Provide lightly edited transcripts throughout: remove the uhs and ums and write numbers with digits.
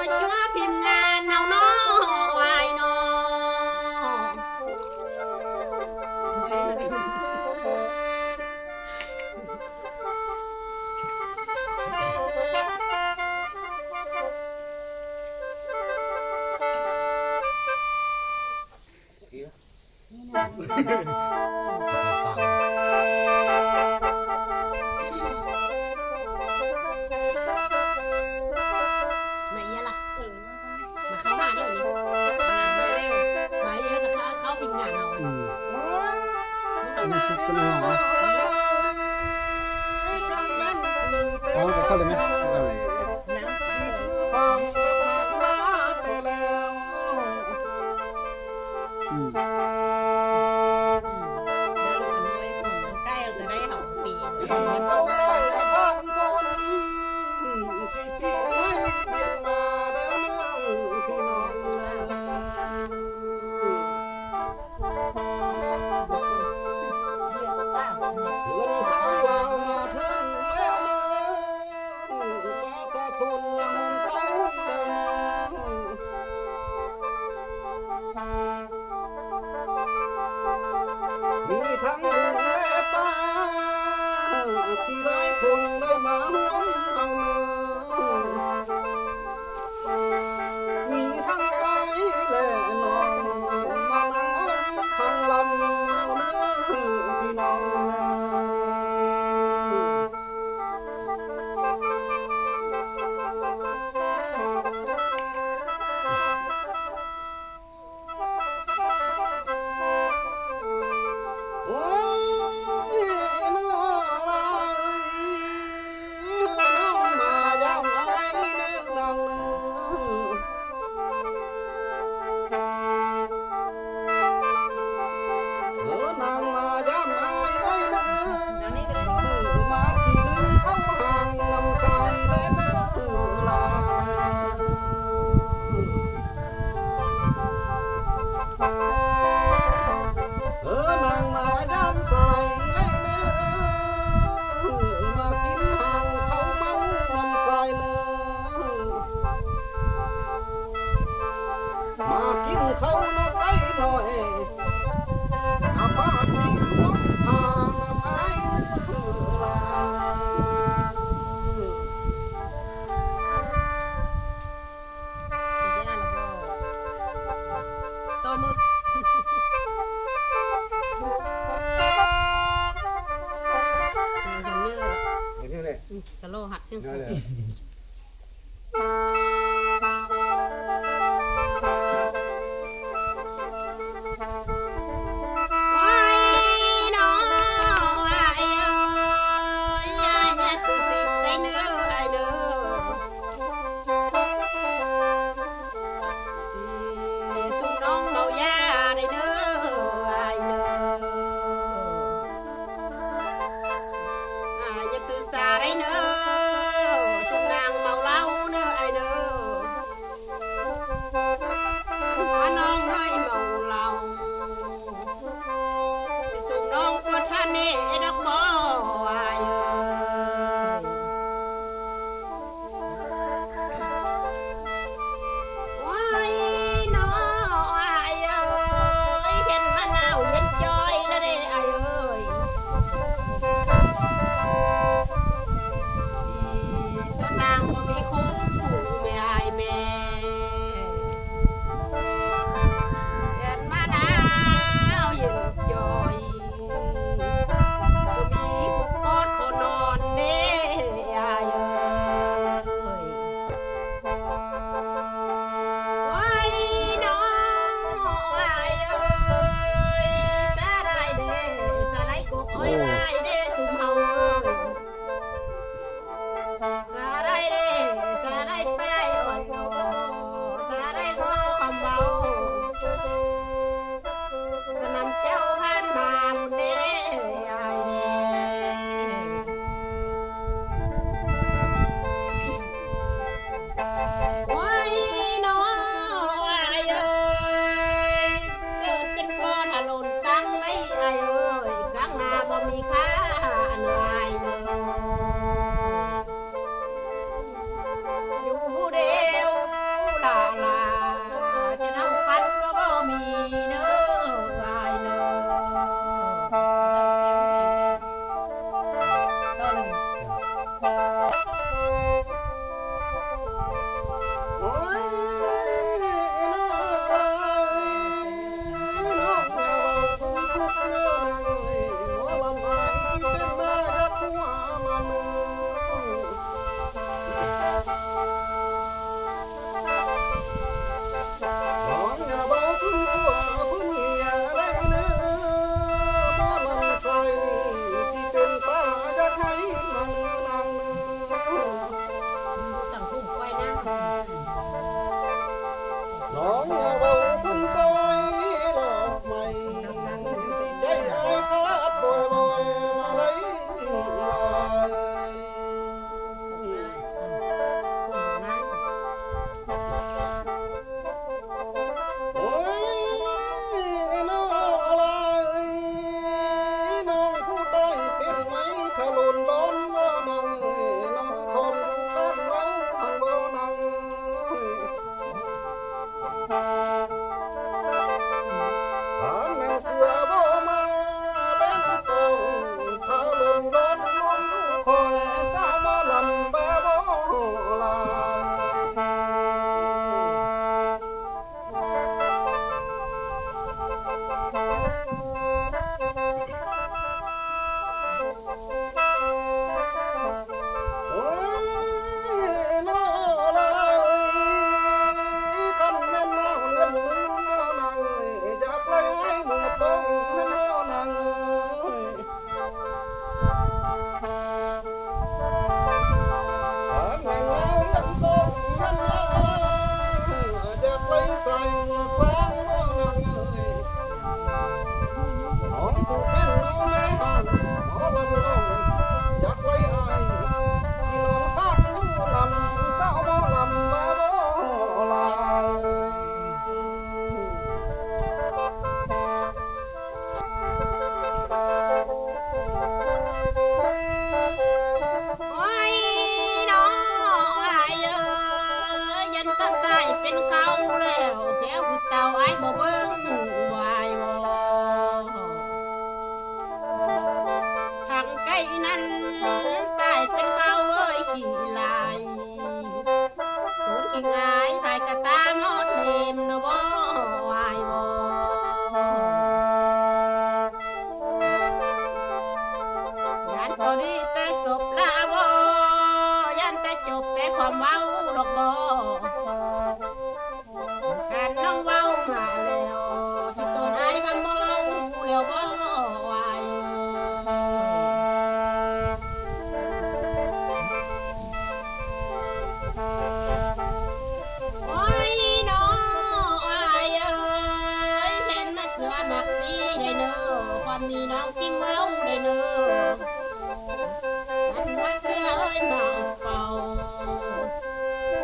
จัวพิมพ์งานเอาน้อวายน้อไม่เยอะล่ะมาเข้ามาเดี๋ยวนี้มาเยอะจะเข้าพิมพ์งานเอา มีสุดกันเลยเหรอเอาเข้าเลยไหมเอาเลย น้ำ ความกับมาแต่แล้ว อืม ใกล้เราจะได้เหาปี เอาได้ผ่านคนสิปีให้เพียงมาแล้วเนื้อพี่น้องนะเพื่อนสองเรามาถึงแล้วเนื้อประชาชนยังเต้าเต็ม มีทั้งลุงและป้าสิหลายคนได้มาร่วมเอาเนื้อมีทั้งไอ้และน้องมานั่งอ้อมฟังลำเอาเนื้อพี่น้องนะ โอ้ยน้องลายน้องมายามไอ้เนื้อนางเนื้อนางมายามไอ้ได้เนื้อมากี่นึงเข้าห่างนำใส่ได้เนื้อลานางมายามใส่ได้เนื้อมากินห่างเขาเมานำใส่เนื้อมากินเขานกไก่หน่อยอาบ้ากินนกหานำไอ้เนื้อลาตัวมือเห็นเยอะ อย่างนี้เลย ตะโลหัดซึ่ง นั่นแหละ เป็นเขาแล้วแก้วผู้เต่าไอ้บ่เบิ่งวายบ่ทางไกลนั้นตายเป็นเขาเอ้ยกี่ลายตูนกิ่งอายตายกะตามฮอดเลมเนาะบ่วายบ่ยานตัวนี้แต่ศพลาบ่ยันแต่จบแต่ความเว้าดอกบ่การน้องเว้ามาแล้วสิต้นอายก็มองแล้วบ่ไหวโอ้ยน้องอายเอ้ยเห็นมาเสือหนักนี้ได้เนอความมีน้องจริงเว้าได้เนออันว่าเสือเอ้ยเมาเป่า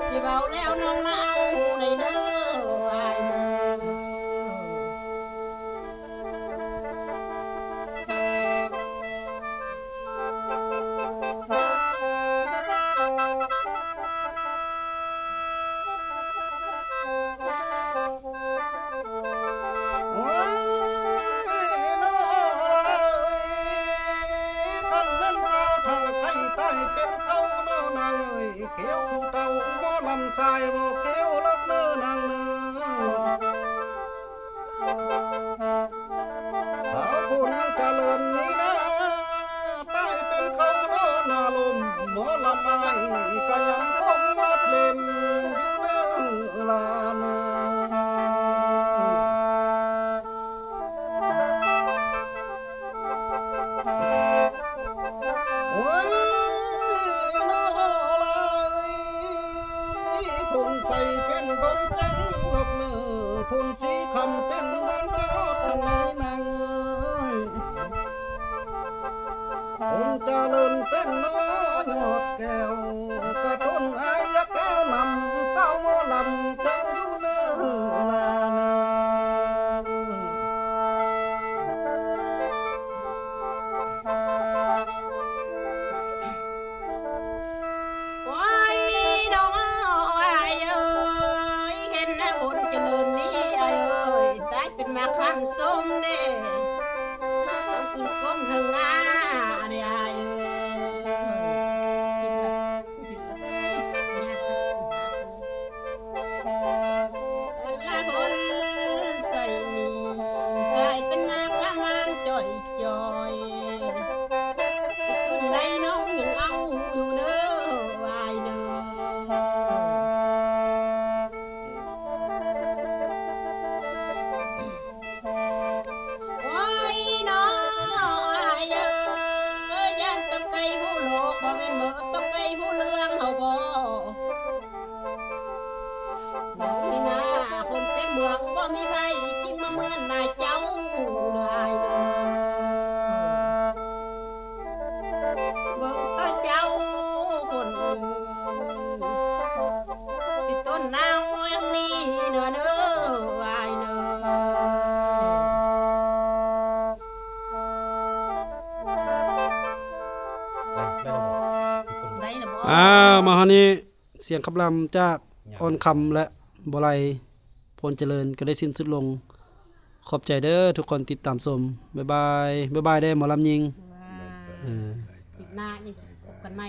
ที่เบาแล้วน้องเมาได้เนออายเนอ โอ้ยน้อเลยคันแม่นสาวทางไกลใต้เป็นเขาเด้อนางเอ้ยเขียวเต่าหมอลำสายบ่เขียวลอกเด้อนางเด้อสาวผู้นั้นเจริญนี่นะใต้เป็นเขาเด้อนาลมหมอลำไม้ก็ยังคงวัดเล่มอยู่เด้อลาเด้อ โอ้ยน้อเลยพุ่นใส่เป็นบนจังหลอกเนื้อพุ่นสีคำเป็นบนยอดทางไหนนางเอ้ยพุ่นเจริญเป็นน้อยอดแก้วกระต้นอายแก้วนำเศร้าหมอลำจังอยู่เนื้อลาเนื้อ โอ้ยน้องอายเอ้ยเห็นแล้วคนเจริญนี้อายเอ้ยตายเป็นมาข้ามส้มเด้ต้องขึ้นก้มถึงอาเด้อายเอ้ยละคนใส่มีกลายเป็นมาข้ามานจ่อยจ่อยสิขึ้นได้น้องยังเอาอยู่เด้อวายเด้อ โอ้ยน้ออายเอ้ยยันต้องไกลผู้โลกบ่แม่นเบิดต้องไกลผู้เรื่องเฮาบ่น้องนี่นาคนเต็มเมืองบ่มีไผจริงมาเหมือนนายเจ้าเด้ออายเด้อเบิ่งตาเจ้าคนนี้ที่ต้นนาวอย่างนี้เด้อเด้ออายเด้อ ได้ละบ่ มาฮานี้เสียงคำรำจากอ่อนคำและบไลพลเจริญก็ได้สิ้นสุดลง ขอบใจเด้อทุกคนติดตามชมบ๊ายบายบ๊ายบายได้อหมอลำยิง ว่าอีกหน้ายังพบกันใหม่